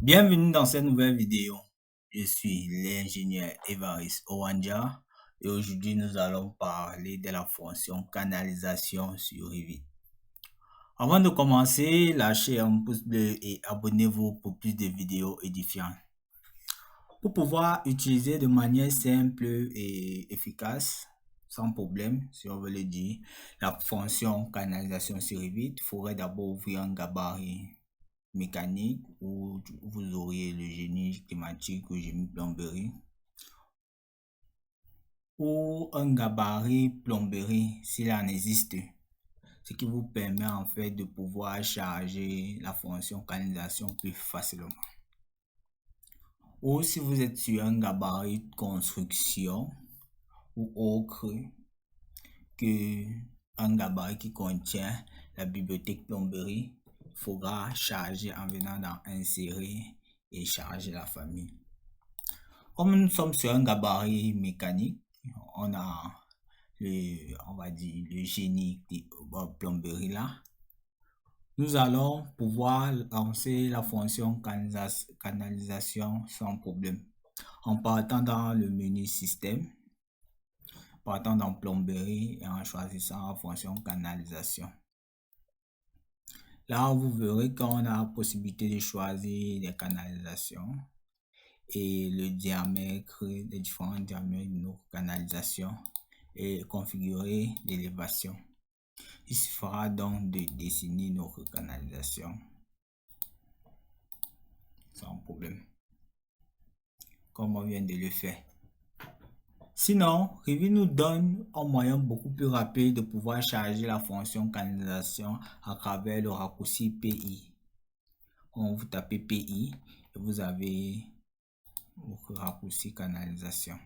Bienvenue dans cette nouvelle vidéo. Je suis l'ingénieur Évariste Owanja et aujourd'hui nous allons parler de la fonction canalisation sur Revit. Avant de commencer, lâchez un pouce bleu et abonnez-vous pour plus de vidéos édifiantes. Pour pouvoir utiliser de manière simple et efficace, sans problème, si on veut le dire, la fonction canalisation sur Revit, il faudrait d'abord ouvrir un gabarit mécanique où vous auriez le génie climatique ou génie plomberie ou un gabarit plomberie s'il en existe, ce qui vous permet en fait de pouvoir charger la fonction canalisation plus facilement. Ou si vous êtes sur un gabarit de construction ou autre que un gabarit qui contient la bibliothèque plomberie, il faudra charger en venant dans insérer et charger la famille. Comme nous sommes sur un gabarit mécanique, on a on va dire le génie plomberie là. Nous allons pouvoir lancer la fonction canalisation sans problème en partant dans le menu système, partant dans plomberie et en choisissant la fonction canalisation. Là, vous verrez qu'on a la possibilité de choisir les canalisations et le diamètre, les différents diamètres de nos canalisations et configurer l'élévation. Il suffira donc de dessiner notre canalisation sans problème, comme on vient de le faire. Sinon, Revit nous donne un moyen beaucoup plus rapide de pouvoir charger la fonction canalisation à travers le raccourci PI. Quand vous tapez PI, et vous avez votre raccourci canalisation.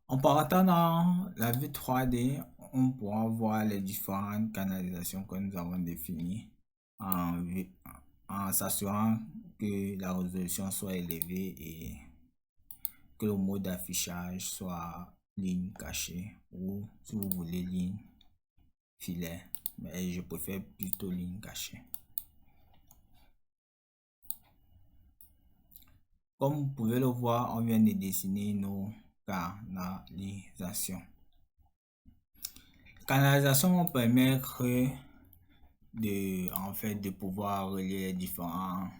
En partant dans la vue 3D, on pourra voir les différentes canalisations que nous avons définies en s'assurant que la résolution soit élevée et que le mode d'affichage soit ligne cachée ou si vous voulez ligne filet, mais je préfère plutôt ligne cachée. Comme vous pouvez le voir, on vient de dessiner nos canalisations. Canalisation va permettre de pouvoir relier différents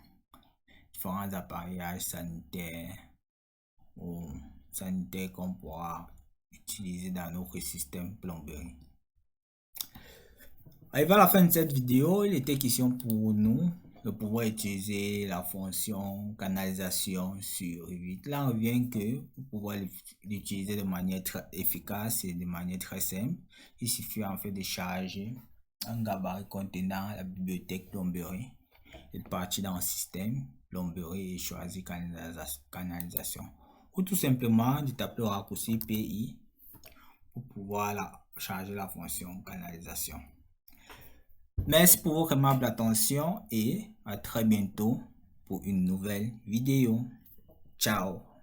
appareillages sanitaires ou sanitaires qu'on pourra utiliser dans notre système plomberie. Arrivé à la fin de cette vidéo, il était question pour nous de pouvoir utiliser la fonction canalisation sur Revit. Là, on vient que pour pouvoir l'utiliser de manière très efficace et de manière très simple, il suffit en fait de charger un gabarit contenant la bibliothèque plomberie et de partir dans le système plomberie et choisir canalisation. Ou tout simplement de taper le raccourci PI pour pouvoir charger la fonction canalisation. Merci pour votre aimable attention et à très bientôt pour une nouvelle vidéo. Ciao!